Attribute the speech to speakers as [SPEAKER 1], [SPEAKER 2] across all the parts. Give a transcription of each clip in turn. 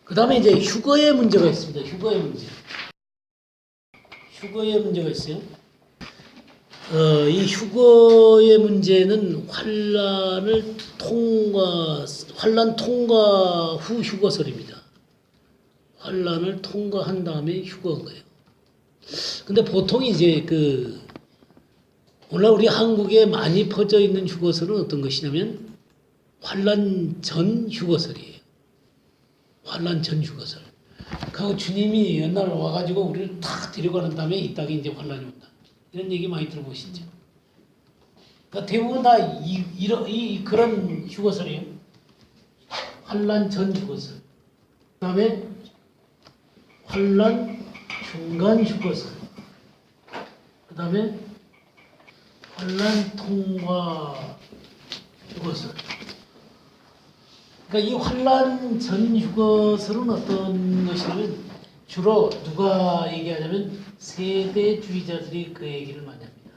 [SPEAKER 1] 그 다음에 이제 휴거의 문제가 있습니다. 휴거의 문제. 휴거의 문제가 있어요. 이 휴거의 문제는 환란 통과 후 휴거설입니다. 환란을 통과한 다음에 휴거한 거예요. 근데 보통 이제 오늘 우리 한국에 많이 퍼져 있는 휴거설은 어떤 것이냐면 환란 전 휴거설이에요. 환란 전 휴거설. 그 주님이 옛날 와가지고 우리를 탁 데려가는 다음에 이 땅에 이제 환란이 온다. 이런 얘기 많이 들어보시죠. 그러니까 대부분 다 그런 휴거설이에요. 환란 전 휴거설. 그다음에 환란 중간 휴거설. 그다음에 환란 통과 휴거설. 그러니까 이 환란 전 휴거설은 어떤 것이냐면 주로 누가 얘기하냐면 세대주의자들이 그 얘기를 많이 합니다.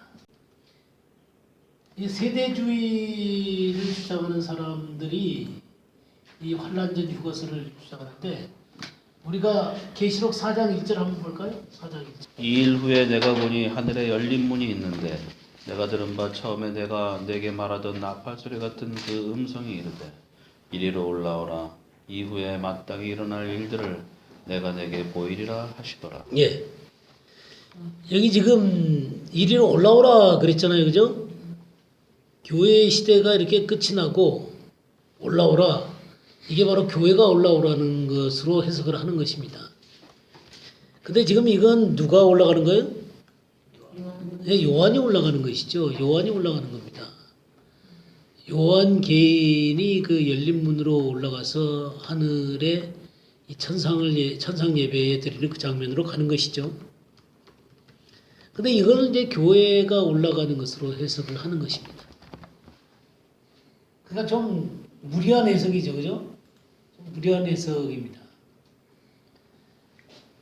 [SPEAKER 1] 이 세대주의를 주장하는 사람들이 이 환란 전 휴거설을 주장하는데 우리가 계시록 4장 1절 한번 볼까요? 4장 1절.
[SPEAKER 2] 2일 후에 내가 보니 하늘에 열린 문이 있는데 내가 들은 바 처음에 내가 내게 말하던 나팔 소리 같은 그 음성이 이르되 이리로 올라오라. 이후에 마땅히 일어날 일들을 내가 내게 보이리라 하시더라.
[SPEAKER 1] 예. 여기 지금 이리로 올라오라 그랬잖아요. 그죠? 교회 시대가 이렇게 끝이 나고 올라오라. 이게 바로 교회가 올라오라는 것으로 해석을 하는 것입니다. 근데 지금 이건 누가 올라가는 거예요? 네, 요한이 올라가는 것이죠. 요한이 올라가는 겁니다. 요한 개인이 그 열린 문으로 올라가서 하늘에 이 천상 예배에 드리는 그 장면으로 가는 것이죠. 근데 이걸 이제 교회가 올라가는 것으로 해석을 하는 것입니다. 그러니까 좀 무리한 해석이죠, 그죠? 좀 무리한 해석입니다.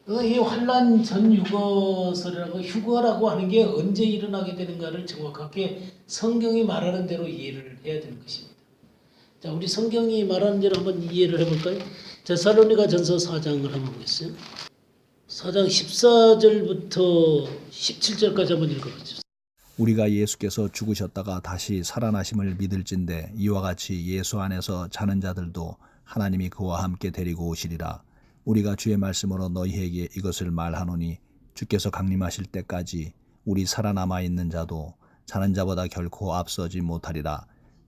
[SPEAKER 1] 이 환란 전 휴거설이라고 휴거라고 하는 게 언제 일어나게 되는가를 정확하게 성경이 말하는 대로 이해를 해야 되는 것입니다. 자, 우리 성경이 말하는 대로 한번 이해를 해볼까요? 데살로니가전서 4장을 한번 보겠어요. 4장 14절부터 17절까지 한번 읽어보죠.
[SPEAKER 3] 우리가 예수께서 죽으셨다가 다시 살아나심을 믿을진대 이와 같이 예수 안에서 자는 자들도 하나님이 그와 함께 데리고 오시리라. 우리가 주의 말씀으로 너희에게 이것을 말하노니 주께서 강림하실 때까지 우리 살아남아 있는 자도 자는 자보다 결코 앞서지 못하리라.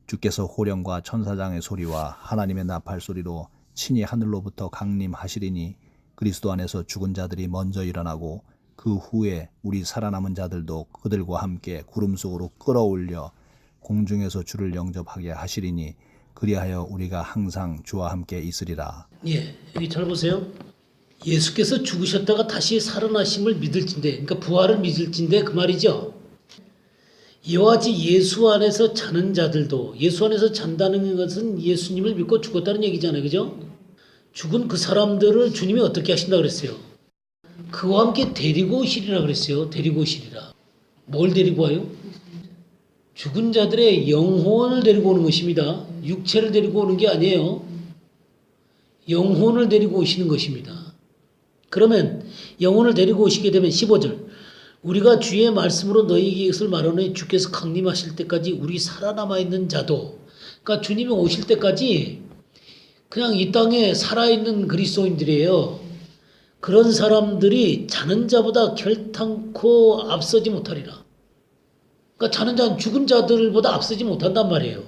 [SPEAKER 3] 주께서 호령과 천사장의 소리와 하나님의 나팔 소리로 친히 하늘로부터 강림하시리니 그리스도 안에서 죽은 자들이 먼저 일어나고 그 후에 우리 살아남은 자들도 그들과 함께 구름 속으로 끌어올려 공중에서 주를 영접하게 하시리니 그리하여 우리가 항상 주와 함께 있으리라.
[SPEAKER 1] 예, 여기 잘 보세요. 예수께서 죽으셨다가 다시 살아나심을 믿을진대, 그러니까 부활을 믿을진대 그 말이죠. 이와 같이 예수 안에서 자는 자들도, 예수 안에서 잔다는 것은 예수님을 믿고 죽었다는 얘기잖아요, 그죠? 죽은 그 사람들을 주님이 어떻게 하신다 그랬어요? 그와 함께 데리고 오시리라 그랬어요. 데리고 오시리라. 뭘 데리고 와요? 죽은 자들의 영혼을 데리고 오는 것입니다. 육체를 데리고 오는 게 아니에요. 영혼을 데리고 오시는 것입니다. 그러면 영혼을 데리고 오시게 되면 15절 우리가 주의 말씀으로 너희에게 이것을 말하노니 주께서 강림하실 때까지 우리 살아남아 있는 자도, 그러니까 주님이 오실 때까지 그냥 이 땅에 살아있는 그리스도인들이에요. 그런 사람들이 자는 자보다 결탄코 앞서지 못하리라. 그러니까 자는 자는 죽은 자들보다 앞서지 못한단 말이에요.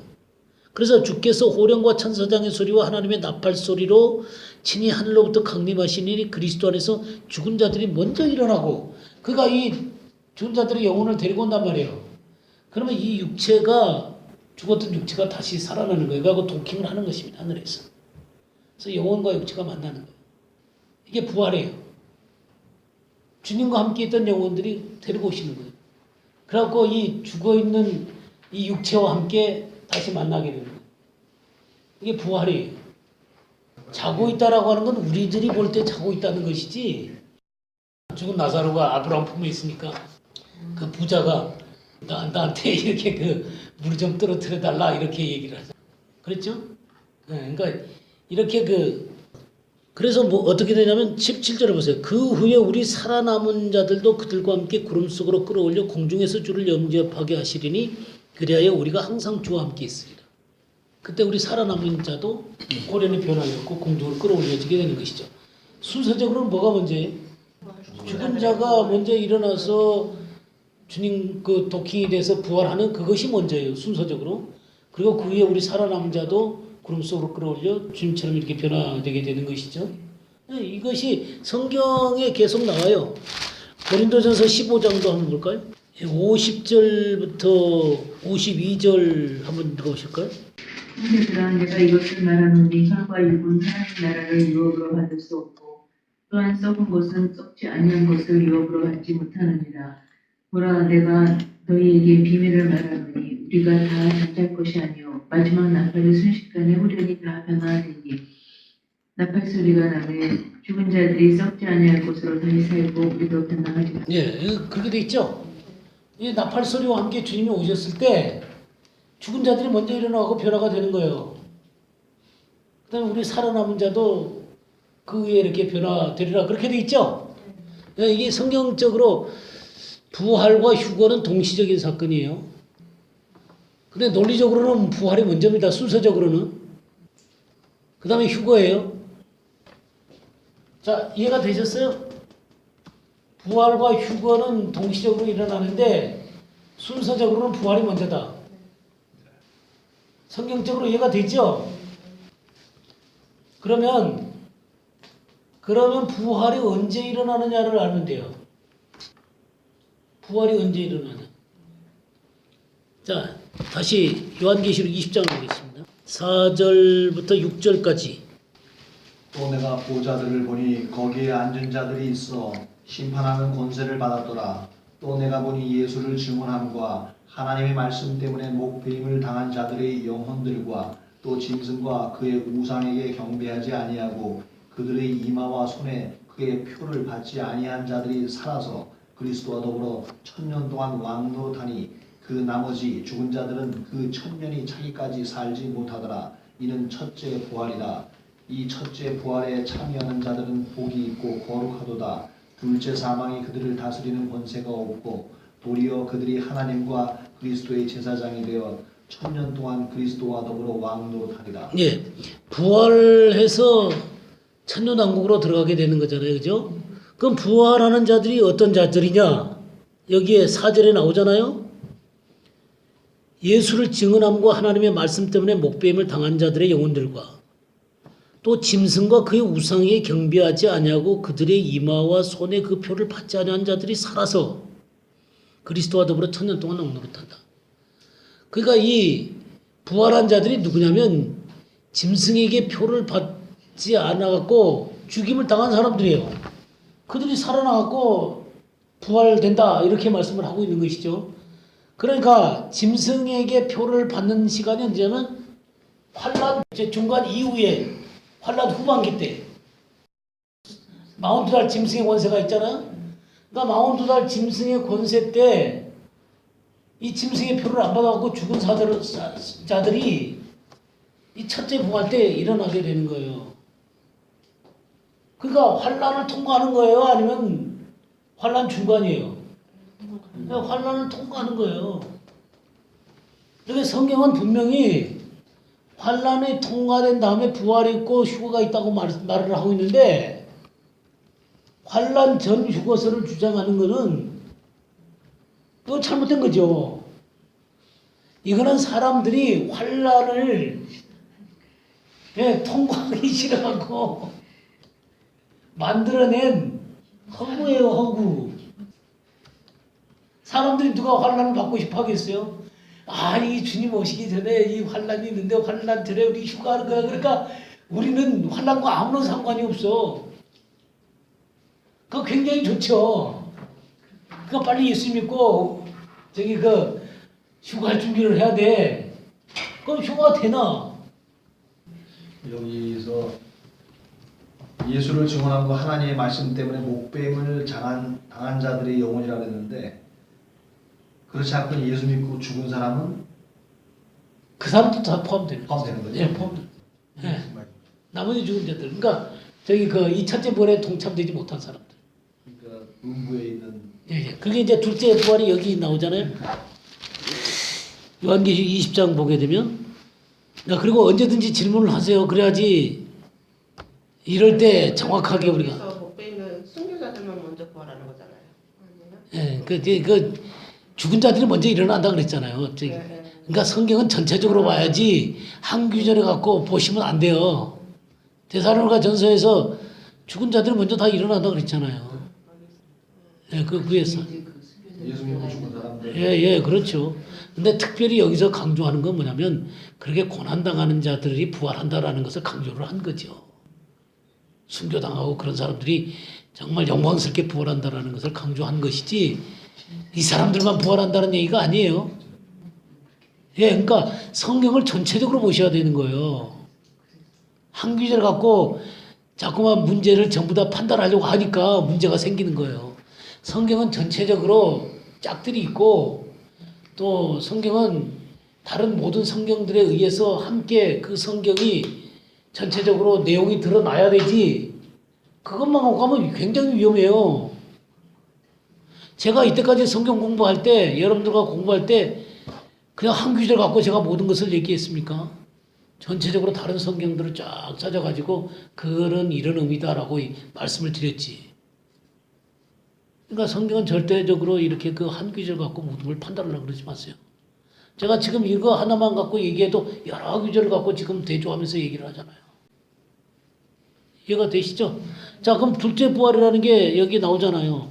[SPEAKER 1] 그래서 주께서 호령과 천사장의 소리와 하나님의 나팔 소리로 친히 하늘로부터 강림하시니 그리스도 안에서 죽은 자들이 먼저 일어나고, 그러니까 이 죽은 자들의 영혼을 데리고 온단 말이에요. 그러면 이 육체가, 죽었던 육체가 다시 살아나는 거예요. 그하고 도킹을 하는 것입니다. 하늘에서. 그래서 영혼과 육체가 만나는 거예요. 이게 부활이에요. 주님과 함께 있던 영혼들이 데리고 오시는 거예요. 그래갖고 이 죽어있는 이 육체와 함께 다시 만나게 되는 거예요. 이게 부활이에요. 자고 있다라고 하는 건 우리들이 볼 때 자고 있다는 것이지, 죽은 나사로가 아브라함 품에 있으니까 그 부자가 나한테 이렇게 물 좀 떨어뜨려 달라 이렇게 얘기를 하죠. 그랬죠? 네, 그러니까 이렇게 그래서 뭐 어떻게 되냐면 17절에 보세요. 그 후에 우리 살아남은 자들도 그들과 함께 구름 속으로 끌어올려 공중에서 주를 영접하게 하시리니 그리하여 우리가 항상 주와 함께 있으리라. 그때 우리 살아남은 자도 고련의 변화였고 공중으로 끌어올려지게 되는 것이죠. 순서적으로는 뭐가 먼저예요? 죽은 자가 먼저 일어나서 주님 그 도킹이 돼서 부활하는 그것이 먼저예요. 순서적으로. 그리고 그 위에 우리 살아남은 자도 구름 속으로 끌어올려 주님처럼 이렇게 변화되게 되는 것이죠. 이것이 성경에 계속 나와요. 고린도전서 15장도 한번 볼까요? 50절부터 52절 한번 읽어보실까요?
[SPEAKER 4] 형제들아 내가 이것을 말하노니 혈과 육은 하나님 나라를 유업으로 받을 수 없고 또한 썩은 것은 썩지 아니한 것을 유업으로 받지 못하느니라. 보라 내가 너희에게 비밀을 말하노니 우리가 다 잠잘 것이 아니요 마지막 나팔의 순식간에 후련히 다 변화하리니 나팔 소리가 나매 죽은 자들이 썩지 아니할 것으로 다시 살고 우리도 변화하리라.
[SPEAKER 1] 예, 그렇게 돼 있죠. 이 나팔 소리와 함께 주님이 오셨을 때 죽은 자들이 먼저 일어나고 변화가 되는 거예요. 그다음에 우리 살아남은 자도 그 위에 이렇게 변화되리라 그렇게 돼 있죠. 이게 성경적으로 부활과 휴거는 동시적인 사건이에요. 근데 논리적으로는 부활이 먼저입니다. 순서적으로는. 그 다음에 휴거예요. 자, 이해가 되셨어요? 부활과 휴거는 동시적으로 일어나는데 순서적으로는 부활이 먼저다. 성경적으로 이해가 되죠? 그러면 부활이 언제 일어나느냐를 알면 돼요. 부활이 언제 일어나냐. 자, 다시 요한계시록 20장을 보겠습니다. 4절부터 6절까지.
[SPEAKER 3] 또 내가 보좌들을 보니 거기에 앉은 자들이 있어 심판하는 권세를 받았더라. 또 내가 보니 예수를 증언함과 하나님의 말씀 때문에 목배임을 당한 자들의 영혼들과 또 짐승과 그의 우상에게 경배하지 아니하고 그들의 이마와 손에 그의 표를 받지 아니한 자들이 살아서 그리스도와 더불어 1000년 동안 왕노릇하니 그 나머지 죽은 자들은 그 1000년이 차기까지 살지 못하더라. 이는 첫째 부활이라. 이 첫째 부활에 참여하는 자들은 복이 있고 거룩하도다. 둘째 사망이 그들을 다스리는 권세가 없고 도리어 그들이 하나님과 그리스도의 제사장이 되어 1000년 동안 그리스도와 더불어 왕노릇하리라.
[SPEAKER 1] 예, 부활해서 천년왕국으로 들어가게 되는 거잖아요. 그죠? 그럼 부활하는 자들이 어떤 자들이냐? 여기에 4절에 나오잖아요. 예수를 증언함과 하나님의 말씀 때문에 목배임을 당한 자들의 영혼들과 또 짐승과 그의 우상에 경배하지 아니하고 그들의 이마와 손에 그 표를 받지 아니한 자들이 살아서 그리스도와 더불어 1000년 동안 왕노릇한다. 그러니까 이 부활한 자들이 누구냐면 짐승에게 표를 받지 않아갖고 죽임을 당한 사람들이에요. 그들이 살아나갖고 부활된다 이렇게 말씀을 하고 있는 것이죠. 그러니까 짐승에게 표를 받는 시간이 언제냐면 환란 중간 이후에 환란 후반기 때 42달 짐승의 권세가 있잖아요. 그러니까 42달 짐승의 권세 때 이 짐승의 표를 안 받아갖고 죽은 자들이 이 첫째 부활 때 일어나게 되는 거예요. 그러니까 환란을 통과하는 거예요? 아니면 환란 중간이에요? 환란을 통과하는 거예요. 그러니까 성경은 분명히 환란이 통과된 다음에 부활이 있고 휴거가 있다고 말을 하고 있는데 환란 전 휴거설을 주장하는 거는 또 잘못된 거죠. 이거는 사람들이 환란을 통과하기 싫어하고 만들어낸 허구예요, 허구. 사람들이 누가 환란을 받고 싶어 하겠어요? 아, 이 주님 오시기 전에 이 환란이 있는데 환란 전에 우리 휴가하는 거야. 그러니까 우리는 환란과 아무런 상관이 없어. 그거 굉장히 좋죠. 그거 빨리 예수 믿고 저기 휴가할 준비를 해야 돼. 그럼 휴가가 되나?
[SPEAKER 3] 여기서 예수를 증언함과 하나님의 말씀 때문에 목배임을 당한 자들의 영혼이라 그랬는데 그렇지 않고 예수 믿고 죽은 사람은
[SPEAKER 1] 그 사람도 다 포함되는
[SPEAKER 3] 포함되는 거죠?
[SPEAKER 1] 예, 포함돼. 예. 나머지 죽은 자들. 그러니까 저기 그 이 첫째 부활에 동참되지 못한 사람들.
[SPEAKER 3] 그러니까 음부에 있는
[SPEAKER 1] 예. 그게 이제 둘째 부활이 여기 나오잖아요. 요한계시록 20장 보게 되면 그리고 언제든지 질문을 하세요. 그래야지 이럴 때 정확하게 우리가
[SPEAKER 5] 여기서 복배 있는 순교자들만 먼저 부활하는 거잖아요.
[SPEAKER 1] 예.
[SPEAKER 5] 아니면?
[SPEAKER 1] 그 죽은 자들이 먼저 일어난다 그랬잖아요. 저기.
[SPEAKER 5] 네.
[SPEAKER 1] 그러니까 성경은 전체적으로 봐야지 한 규절에 갖고 보시면 안 돼요. 데살로니가 전서에서 죽은 자들이 먼저 다 일어난다 그랬잖아요. 예, 그 위에서.
[SPEAKER 3] 예수 믿고 죽은 사람들
[SPEAKER 1] 예, 그렇죠. 근데 특별히 여기서 강조하는 건 뭐냐면 그렇게 고난당하는 자들이 부활한다라는 것을 강조를 한 거죠. 순교당하고 그런 사람들이 정말 영광스럽게 부활한다라는 것을 강조한 것이지 이 사람들만 부활한다는 얘기가 아니에요. 예, 그러니까 성경을 전체적으로 보셔야 되는 거예요. 한 규절 갖고 자꾸만 문제를 전부 다 판단하려고 하니까 문제가 생기는 거예요. 성경은 전체적으로 짝들이 있고 또 성경은 다른 모든 성경들에 의해서 함께 그 성경이 전체적으로 내용이 드러나야 되지 그것만 갖고 가면 굉장히 위험해요. 제가 이때까지 성경 공부할 때 여러분들과 공부할 때 그냥 한 규절 갖고 제가 모든 것을 얘기했습니까? 전체적으로 다른 성경들을 쫙 찾아가지고 그런 이런 의미다라고 말씀을 드렸지. 그러니까 성경은 절대적으로 이렇게 그 한 규절 갖고 모든 걸 판단하려고 그러지 마세요. 제가 지금 이거 하나만 갖고 얘기해도 여러 규절을 갖고 지금 대조하면서 얘기를 하잖아요. 이해가 되시죠? 자, 그럼 둘째 부활이라는 게 여기 나오잖아요.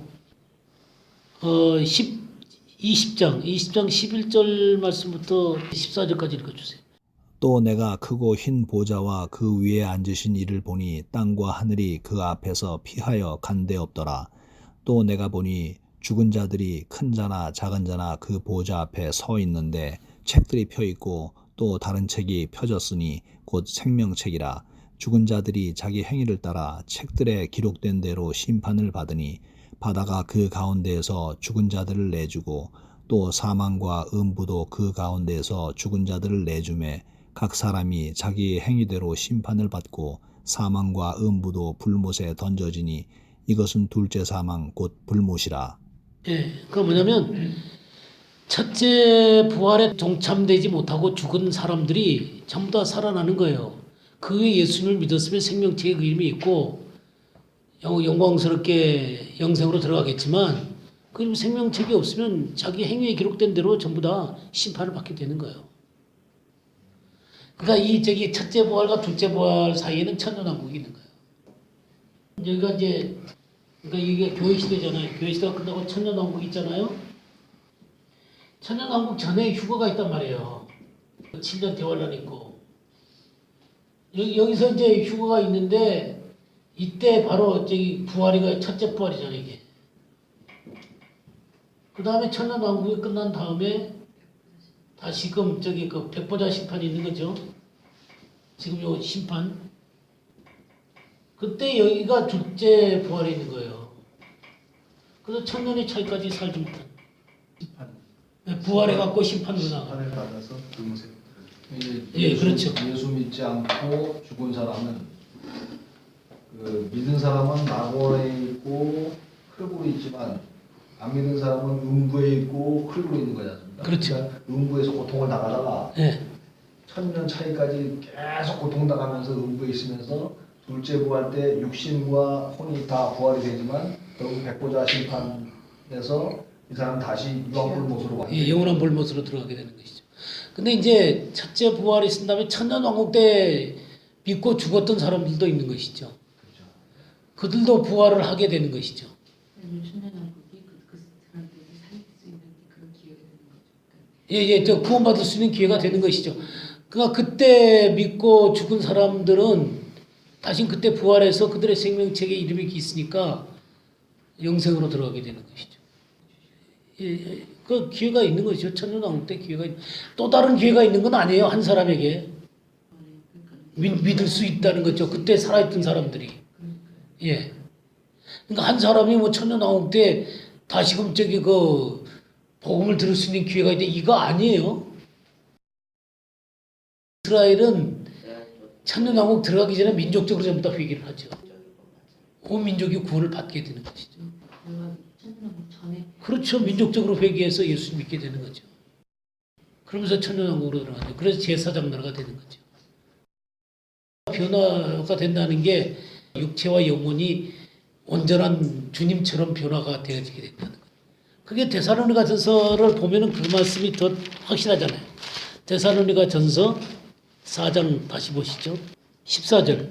[SPEAKER 1] 20장 11절 말씀부터 14절까지 읽어주세요.
[SPEAKER 3] 또 내가 크고 흰 보좌와 그 위에 앉으신 이를 보니 땅과 하늘이 그 앞에서 피하여 간데 없더라. 또 내가 보니 죽은 자들이 큰 자나 작은 자나 그 보좌 앞에 서 있는데 책들이 펴 있고 또 다른 책이 펴졌으니 곧 생명책이라. 죽은 자들이 자기 행위를 따라 책들에 기록된 대로 심판을 받으니 바다가 그 가운데에서 죽은 자들을 내주고 또 사망과 음부도 그 가운데에서 죽은 자들을 내주매 각 사람이 자기 행위대로 심판을 받고 사망과 음부도 불못에 던져지니 이것은 둘째 사망 곧 불못이라.
[SPEAKER 1] 예, 그 뭐냐면 첫째 부활에 동참되지 못하고 죽은 사람들이 전부 다 살아나는 거예요. 그 후에 예수님을 믿었으면 생명체의 그 이름이 있고 영광스럽게 영생으로 들어가겠지만 그 생명책이 없으면 자기 행위에 기록된 대로 전부 다 심판을 받게 되는 거예요. 그러니까 이 첫째 부활과 둘째 부활 사이에는 천년왕국이 있는 거예요. 여기가 이제 그러니까 이게 교회 시대잖아요. 교회 시대가 끝나고 천년왕국 있잖아요. 천년왕국 전에 휴거가 있단 말이에요. 7년 대환란 있고 여기서 이제 휴거가 있는데 이때 바로 부활이가 첫째 부활이잖아요, 이게. 그 다음에 천년왕국이 끝난 다음에 다시금 그 백보자 심판이 있는 거죠. 지금 요 심판. 그때 여기가 둘째 부활이 있는 거예요. 그래서 천년의 차이까지 살지 못한. 부활해갖고 심판으로 나가.
[SPEAKER 3] 심판을 받아서 불못에.
[SPEAKER 1] 예, 그렇죠.
[SPEAKER 3] 예수 믿지 않고 죽은 사람은 그 믿은 사람은 낙원에 있고 흙으로 있지만 안 믿은 사람은 음부에 있고 흙으로 있는 거지 않습니까?
[SPEAKER 1] 그렇죠.
[SPEAKER 3] 그러니까 음부에서 고통을 당하다가
[SPEAKER 1] 예.
[SPEAKER 3] 천년 차이까지 계속 고통당하면서 음부에 있으면서 둘째 부활 때 육신과 혼이 다 부활이 되지만 결국 백보자 심판에서 이 사람 다시 유황불못으로 완전히
[SPEAKER 1] 예, 영원한 볼못으로 들어가게 되는 것이죠. 근데 이제 첫째 부활이 있은 다음에 천년왕국 때 믿고 죽었던 사람들도 있는 것이죠. 그들도 부활을 하게 되는 것이죠.
[SPEAKER 4] 천년왕국이 그 사람들이 살릴 수 있는 그런 기회가 되는 거죠.
[SPEAKER 1] 예, 저 구원받을 수 있는 기회가 되는 것이죠. 그러니까 그때 믿고 죽은 사람들은 다시 그때 부활해서 그들의 생명책에 이름이 있으니까 영생으로 들어가게 되는 것이죠. 예, 그 기회가 있는 것이죠. 천년왕국 때 기회가 또 다른 기회가 있는 건 아니에요. 한 사람에게 믿을 수 있다는 거죠. 그때 살아있던 사람들이. 예. 그러니까 한 사람이 뭐 천년왕국 때 다시금 그 복음을 들을 수 있는 기회가 있는데 이거 아니에요. 이스라엘은 천년왕국 들어가기 전에 민족적으로 전부 다 회개를 하죠. 온 민족이 구원을 받게 되는 것이죠.
[SPEAKER 6] 천년왕국 전에
[SPEAKER 1] 그렇죠. 민족적으로 회개해서 예수 믿게 되는 거죠. 그러면서 천년왕국으로 들어가죠. 그래서 제사장 나라가 되는 거죠. 변화가 된다는 게 육체와 영혼이 온전한 주님처럼 변화가 되어지게 된다는 거예요. 그게 데살로니가 전서를 보면은 그 말씀이 더 확실하잖아요. 데살로니가 전서 4장 다시 보시죠. 14절.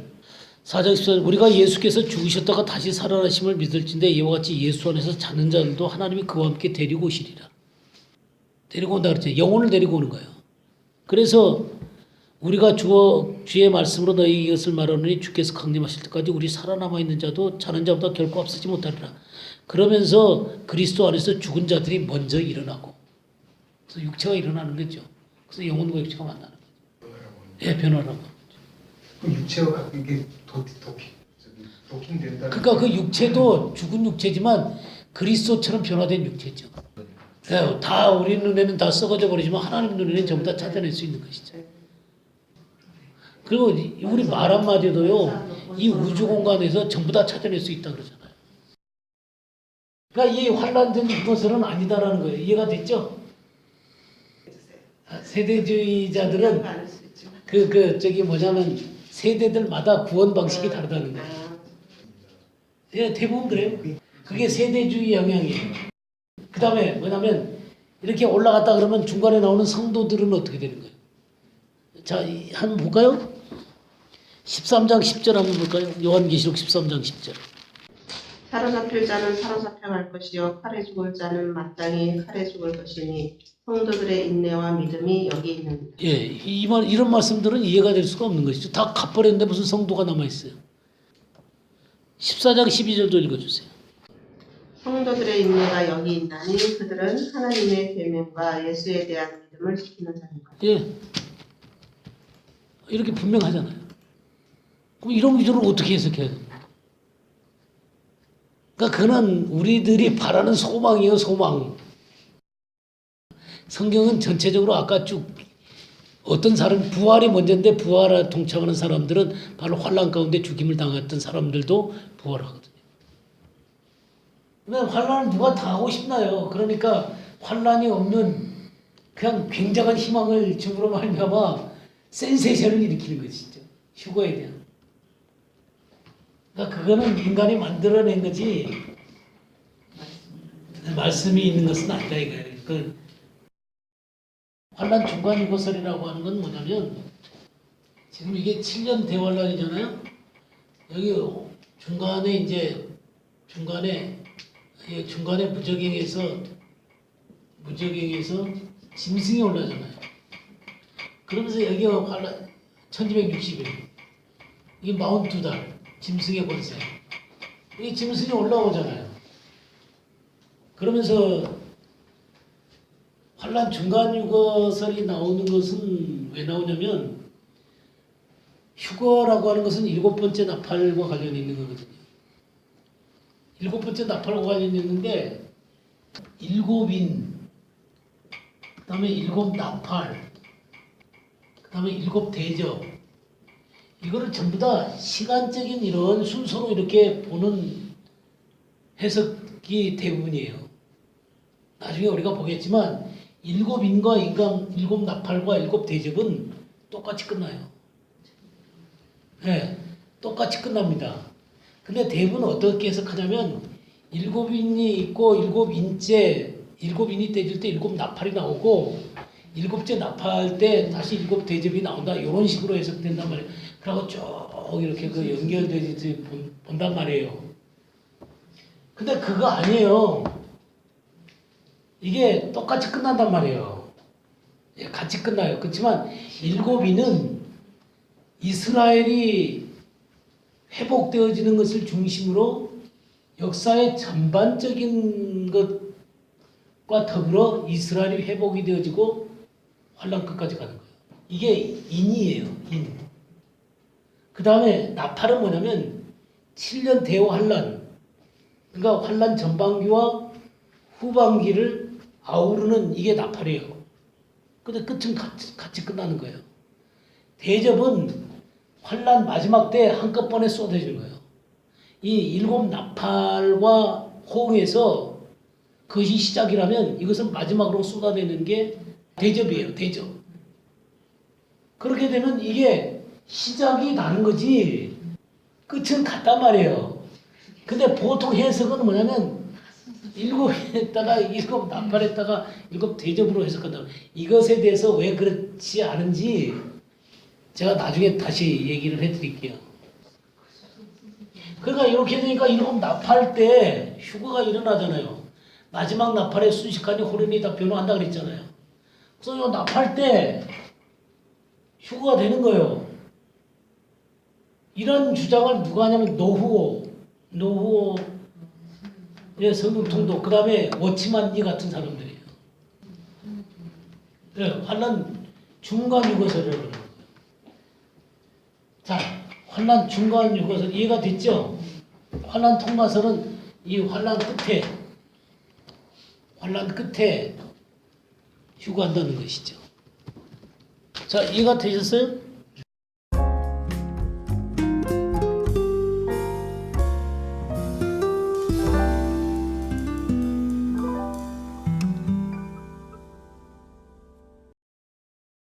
[SPEAKER 1] 4장 14절. 우리가 예수께서 죽으셨다가 다시 살아나심을 믿을진대 이와 같이 예수 안에서 자는 자들도 하나님이 그와 함께 데리고 오시리라. 데리고 온다 그랬죠. 영혼을 데리고 오는 거예요. 그래서 우리가 주의 말씀으로 너희 이것을 말하노니 주께서 강림하실 때까지 우리 살아남아 있는 자도 자는 자보다 결코 앞서지 못하리라. 그러면서 그리스도 안에서 죽은 자들이 먼저 일어나고, 그래서 육체가 일어나는 거죠. 그래서 영혼과 육체가 만나는 거죠. 예, 변화라고.
[SPEAKER 7] 그 육체가 이게 도킹된다.
[SPEAKER 1] 그러니까 그 육체도 죽은 육체지만 그리스도처럼 변화된 육체죠. 예, 다 우리 눈에는 다 썩어져 버리지만 하나님 눈에는 전부 다 찾아낼 수 있는 것이죠. 그리고 우리 말 한마디도요, 이 우주 공간에서 전부 다 찾아낼 수 있다 그러잖아요. 그러니까 이 환란적인 것은 아니다라는 거예요. 이해가 됐죠? 세대주의자들은
[SPEAKER 5] 않을 수 있지만.
[SPEAKER 1] 저기 뭐냐면 세대들마다 구원 방식이 다르다는 거예요. 예, 대부분 그래요. 그게 세대주의 영향이에요. 그 다음에 뭐냐면 이렇게 올라갔다 그러면 중간에 나오는 성도들은 어떻게 되는 거예요? 자, 한번 볼까요? 13장 10절 한번 볼까요? 요한계시록 13장 10절.
[SPEAKER 5] 사로잡힐 자는 사로잡혀 갈 것이요 칼에 죽을 자는 마땅히 칼에 죽을 것이니 성도들의 인내와 믿음이 여기 있는.
[SPEAKER 1] 예, 이런 말씀들은 이해가 될 수가 없는 것이죠. 다 갚아버렸는데 무슨 성도가 남아있어요. 14장 12절도 읽어주세요.
[SPEAKER 5] 성도들의 인내가 여기 있나니 그들은 하나님의 계명과 예수에 대한 믿음을 지키는 자입니다.
[SPEAKER 1] 예. 이렇게 분명하잖아요. 그럼 이런 구조를 어떻게 해석해야 됩니까? 그러니까 그는 우리들이 바라는 소망이에요, 소망. 성경은 전체적으로 아까 쭉 어떤 사람, 부활이 먼저인데 부활에 동참하는 사람들은 바로 환란 가운데 죽임을 당했던 사람들도 부활하거든요. 근데 환란을 누가 당하고 싶나요? 그러니까 환란이 없는 그냥 굉장한 희망을 줌으로 말미암아 센세이션을 일으키는 것이죠. 휴거에 대한. 그러니까 그거는 인간이 만들어낸 거지 말씀이 있는 것은 아니다 이거예요. 그 환란 중간 유고설이라고 하는 건 뭐냐면 지금 이게 7년 대환란이잖아요. 여기 중간에 무적행에서 짐승이 올라잖아요. 그러면서 여기가 환란 1260일 이게 42달 짐승의 권세. 이 짐승이 올라오잖아요. 그러면서 환란 중간 휴거설이 나오는 것은 왜 나오냐면 휴거라고 하는 것은 7번째 나팔과 관련이 있는 거거든요. 7번째 나팔과 관련이 있는데 7인, 그 다음에 7나팔, 그 다음에 7대접, 이거를 전부 다 시간적인 이런 순서로 이렇게 보는 해석이 대부분이에요. 나중에 우리가 보겠지만 7인과 7나팔과 7대접은 똑같이 끝나요. 네, 똑같이 끝납니다. 근데 대부분 어떻게 해석하냐면 7인이 있고 7인이 떼줄 때 7나팔이 나오고 7째 나팔 때 다시 7대접이 나온다. 이런 식으로 해석된단 말이에요. 그리고 쭉 이렇게 그 연결되지 본단 말이에요. 근데 그거 아니에요. 이게 똑같이 끝난단 말이에요. 예, 같이 끝나요. 그렇지만 7인은 이스라엘이 회복되어지는 것을 중심으로 역사의 전반적인 것과 더불어 이스라엘이 회복이 되어지고 환란 끝까지 가는 거예요. 이게 인이에요. 인. 그 다음에 나팔은 뭐냐면 7년 대호 환란, 그러니까 환란 전반기와 후반기를 아우르는 이게 나팔이에요. 근데 끝은 같이 끝나는 거예요. 대접은 환란 마지막 때 한꺼번에 쏟아지는 거예요. 이 일곱 나팔과 호응해서 그것이 시작이라면 이것은 마지막으로 쏟아내는 게 대접이에요. 대접. 그렇게 되면 이게 시작이 다른 거지 끝은 같단 말이에요. 근데 보통 해석은 뭐냐면 일곱에다가 일곱 나팔에다가 일곱 대접으로 해석한다. 이것에 대해서 왜 그렇지 않은지 제가 나중에 다시 얘기를 해드릴게요. 그러니까 이렇게 되니까 일곱 나팔 때 휴거가 일어나잖아요. 마지막 나팔에 순식간에 호련이 다 변화한다 그랬잖아요. 그래서 이 나팔 때 휴거가 되는 거예요. 이런 주장을 누가 하냐면 노후의 성경 통독, 그 다음에 워치만니 같은 사람들이에요. 네, 환란 중간 유거설이라고 그러는 거예요. 자, 환란 중간 유거설 이해가 됐죠? 환란 통과설은 이 환란 끝에 휴거한다는 것이죠. 자, 이해가 되셨어요?